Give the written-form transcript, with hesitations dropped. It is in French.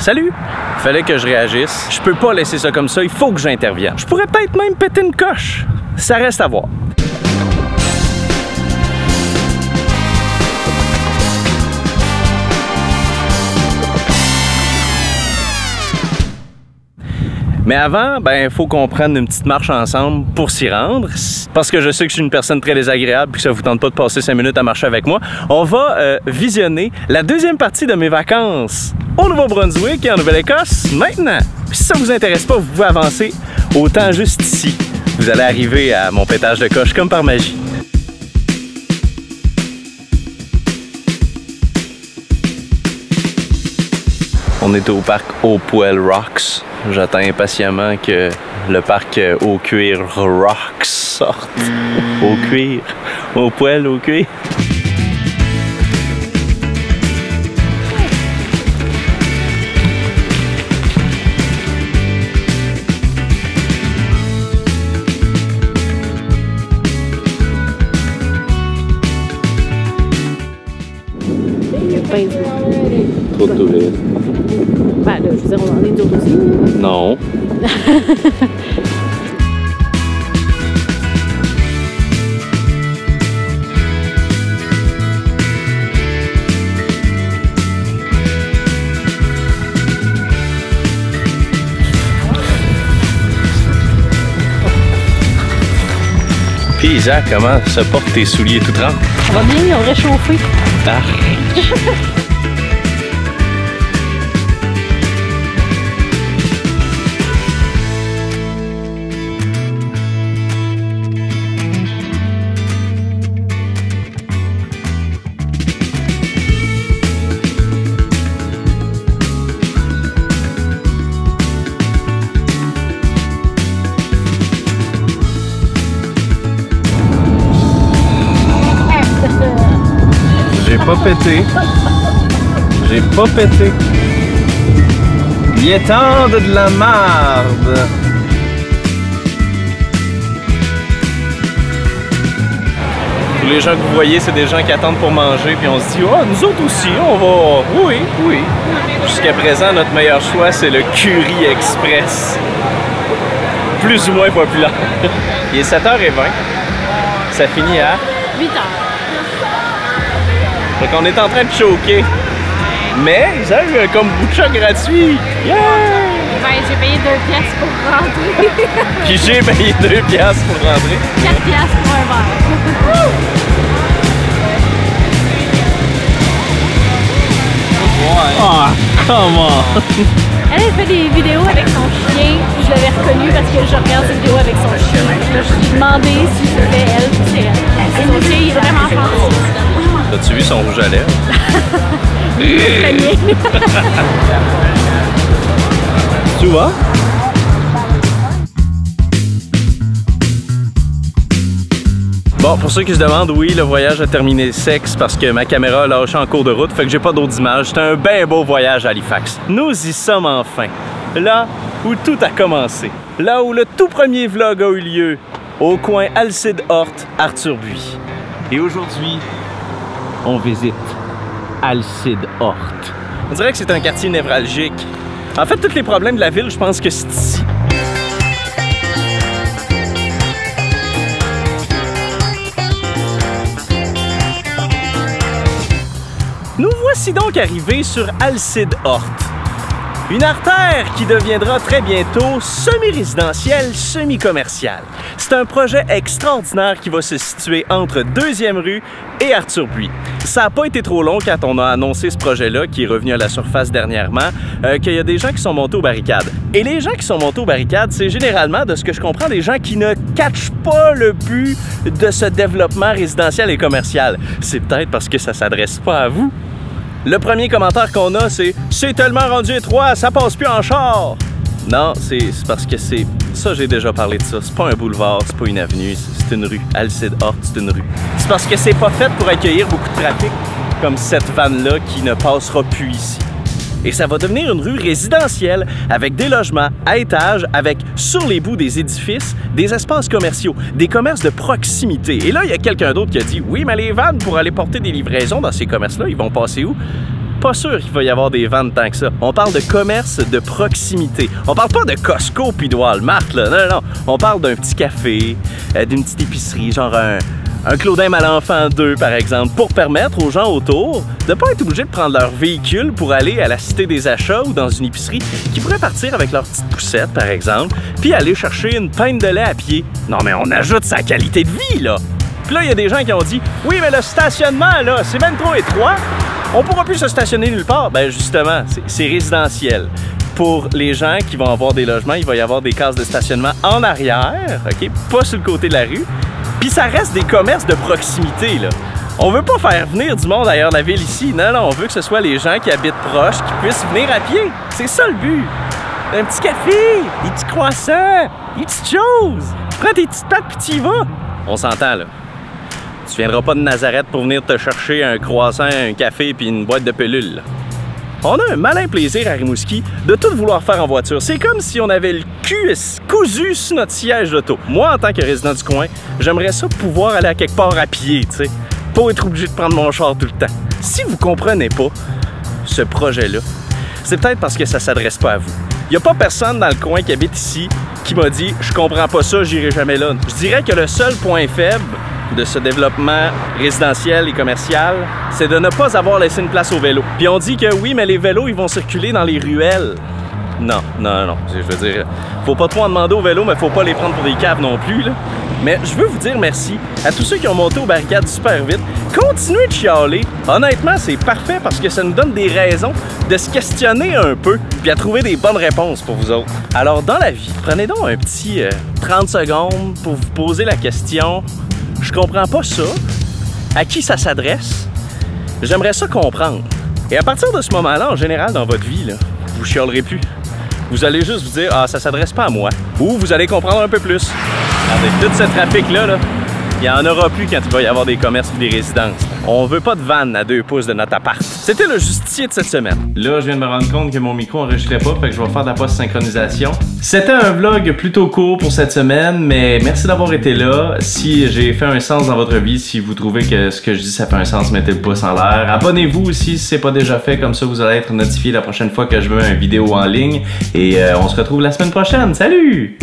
Salut! Fallait que je réagisse. Je peux pas laisser ça comme ça, il faut que j'intervienne. Je pourrais peut-être même péter une coche. Ça reste à voir. Mais avant, ben, il faut qu'on prenne une petite marche ensemble pour s'y rendre. Parce que je sais que je suis une personne très désagréable et que ça vous tente pas de passer 5 minutes à marcher avec moi. On va visionner la deuxième partie de mes vacances au Nouveau-Brunswick et en Nouvelle-Écosse maintenant. Puis si ça vous intéresse pas, vous pouvez avancer autant juste ici. Vous allez arriver à mon pétage de coche comme par magie. On est au parc Hopewell Rocks. J'attends impatiemment que le parc au cuir Rocks sorte. Au cuir. Hopewell au cuir. Trop de touristes. Ben là, je veux dire, on en est d'autres aussi. Non. Puis Isaac, comment se portent tes souliers tout trempés? Ça va bien, ils ont réchauffé. Ah. J'ai pas pété. J'ai pas pété. Il est temps de la marde. Les gens que vous voyez, c'est des gens qui attendent pour manger, puis on se dit, oh, nous autres aussi, on va. Oui, oui. Jusqu'à présent, notre meilleur choix, c'est le Curry Express. Plus ou moins populaire. Il est 7h20. Ça finit à 8h. Fait qu'on est en train de choquer. Mais ils ont un kombucha gratuit. Yeah! Ben, j'ai payé 2 piastres pour rentrer. Puis j'ai payé 2 piastres pour rentrer. 4 piastres pour un verre. Ah, comment? Elle fait des vidéos avec son chien. Je l'avais reconnue parce que je regarde ses vidéos avec son chien. Là, je lui ai demandé si c'était elle, puis c'est elle. Et son chien, il est vraiment gentil. As-tu vu son rouge à lèvres? Tu vois? Bon, pour ceux qui se demandent, oui, le voyage a terminé sexe parce que ma caméra a lâché en cours de route, fait que j'ai pas d'autres images. C'était un bien beau voyage à Halifax. Nous y sommes enfin. Là où tout a commencé. Là où le tout premier vlog a eu lieu. Au coin Alcide-Horte, Arthur-Buis. Et aujourd'hui, on visite Alcide-Horte. On dirait que c'est un quartier névralgique. En fait, tous les problèmes de la ville, je pense que c'est ici. Nous voici donc arrivés sur Alcide-Horte. Une artère qui deviendra très bientôt semi-résidentielle, semi-commerciale. C'est un projet extraordinaire qui va se situer entre 2e rue et Arthur-Buis. Ça n'a pas été trop long quand on a annoncé ce projet-là, qui est revenu à la surface dernièrement, qu'il y a des gens qui sont montés aux barricades. Et les gens qui sont montés aux barricades, c'est généralement, de ce que je comprends, des gens qui ne catchent pas le but de ce développement résidentiel et commercial. C'est peut-être parce que ça ne s'adresse pas à vous. Le premier commentaire qu'on a, c'est « C'est tellement rendu étroit, ça passe plus en char! » Non, c'est parce que c'est... Ça, j'ai déjà parlé de ça. C'est pas un boulevard, c'est pas une avenue, c'est une rue. Alcide-Horte, c'est une rue. C'est parce que c'est pas fait pour accueillir beaucoup de trafic, comme cette vanne-là qui ne passera plus ici. Et ça va devenir une rue résidentielle avec des logements à étages, avec sur les bouts des édifices, des espaces commerciaux, des commerces de proximité. Et là, il y a quelqu'un d'autre qui a dit « Oui, mais les vannes pour aller porter des livraisons dans ces commerces-là, ils vont passer où? » pas sûr qu'il va y avoir des ventes tant que ça. On parle de commerce de proximité. On parle pas de Costco puis de Walmart, là. Non, non. On parle d'un petit café, d'une petite épicerie, genre un Claudin Malenfant 2, par exemple, pour permettre aux gens autour de ne pas être obligés de prendre leur véhicule pour aller à la Cité des Achats ou dans une épicerie, qui pourraient partir avec leur petite poussette, par exemple, puis aller chercher une pinte de lait à pied. Non, mais on ajoute sa qualité de vie, là! Puis là, il y a des gens qui ont dit « Oui, mais le stationnement, là, c'est même trop étroit. On pourra plus se stationner nulle part. » Ben justement, c'est résidentiel. Pour les gens qui vont avoir des logements, il va y avoir des cases de stationnement en arrière, OK? Pas sur le côté de la rue. Puis ça reste des commerces de proximité, là. On veut pas faire venir du monde ailleurs de la ville ici. Non, non, on veut que ce soit les gens qui habitent proches qui puissent venir à pied. C'est ça le but. Un petit café, des petits croissants, des petites choses. Tu prends tes petites pattes puis tu y vas. On s'entend, là. Tu viendras pas de Nazareth pour venir te chercher un croissant, un café puis une boîte de pilules, là. On a un malin plaisir à Rimouski de tout vouloir faire en voiture. C'est comme si on avait le cul cousu sur notre siège d'auto. Moi, en tant que résident du coin, j'aimerais ça pouvoir aller à quelque part à pied, tu sais. Pas être obligé de prendre mon char tout le temps. Si vous comprenez pas ce projet-là, c'est peut-être parce que ça s'adresse pas à vous. Il n'y a pas personne dans le coin qui habite ici qui m'a dit « Je comprends pas ça, j'irai jamais là ». Je dirais que le seul point faible de ce développement résidentiel et commercial, c'est de ne pas avoir laissé une place aux vélos. Puis on dit que oui, mais les vélos, ils vont circuler dans les ruelles. Non, non, non. Je veux dire, faut pas trop en demander aux vélos, mais faut pas les prendre pour des caves non plus, là. Mais je veux vous dire merci à tous ceux qui ont monté aux barricades super vite. Continuez de chialer. Honnêtement, c'est parfait parce que ça nous donne des raisons de se questionner un peu puis à trouver des bonnes réponses pour vous autres. Alors, dans la vie, prenez donc un petit 30 secondes pour vous poser la question « Je comprends pas ça. À qui ça s'adresse? J'aimerais ça comprendre. » Et à partir de ce moment-là, en général, dans votre vie, là, vous chialerez plus. Vous allez juste vous dire « Ah, ça s'adresse pas à moi. » Ou vous allez comprendre un peu plus. Avec tout ce trafic-là, il n'y en aura plus quand il va y avoir des commerces et des résidences. On veut pas de vanne à 2 pouces de notre appart. C'était le justicier de cette semaine. Là, je viens de me rendre compte que mon micro enregistrait pas, fait que je vais faire de la post-synchronisation. C'était un vlog plutôt court pour cette semaine, mais merci d'avoir été là. Si j'ai fait un sens dans votre vie, si vous trouvez que ce que je dis ça fait un sens, mettez le pouce en l'air. Abonnez-vous aussi si c'est pas déjà fait, comme ça vous allez être notifié la prochaine fois que je mets une vidéo en ligne. Et on se retrouve la semaine prochaine. Salut!